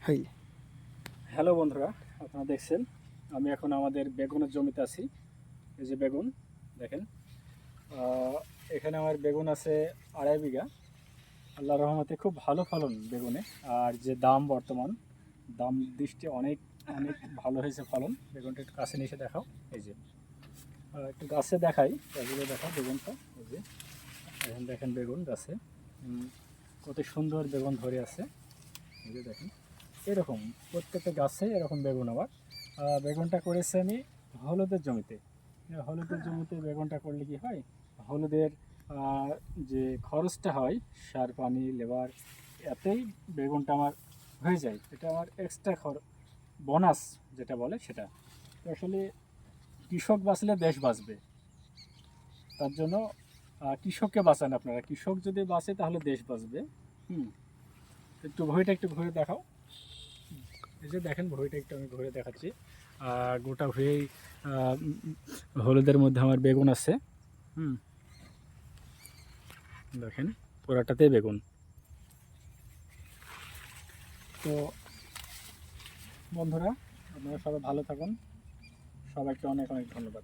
High. Hello বন্ধুরা, আপনারা দেখছেন আমি এখন আমাদের বেগুনের জমিতে আছি। এই যে বেগুন দেখেন, এখানে আমার বেগুন আছে 2.5 বিঘা। আল্লাহর রহমতে খুব ভালো ফলন বেগুনে। আর যে দাম বর্তমান, দাম দৃষ্টি অনেক অনেক ভালো হয়েছে ফলন। বেগুনটা একটু কাছে নিয়ে এসে দেখাও। এই যে একটু গাছে দেখাই, এগুলো দেখাও বেগুনটা। এই যে এখন দেখেন বেগুন গাছে কত সুন্দর বেগুন ধরে আছে। এই যে দেখেন এরকম প্রত্যেকটা গাছে এরকম বেগুন আমার। বেগুনটা করেছি আমি হলুদের জমিতে। হলুদের জমিতে বেগুনটা করলে কি হয়, হলুদের যে খরচটা হয়, সার পানি লেবার, এতেই বেগুনটা আমার হয়ে যায়। এটা আমার এক্সট্রা বোনাস যেটা বলে সেটা। তো আসলে কৃষক বাঁচলে দেশ বাঁচবে। তার জন্য কৃষককে বাঁচান আপনারা। কৃষক যদি বাঁচে তাহলে দেশ বাঁচবে। হুম, একটু ভইটা একটু ঘুরে দেখাও। এই যে দেখেন ভুঁইটা একটু আমি ঘুরে দেখাচ্ছি। গোটা ভুঁইয়েই হলুদের মধ্যে আমার বেগুন আছে। হুম, দেখেন পুরাটাতে বেগুন। তো বন্ধুরা, আপনারা সবাই ভালো থাকুন। সবাইকে অনেক অনেক ধন্যবাদ।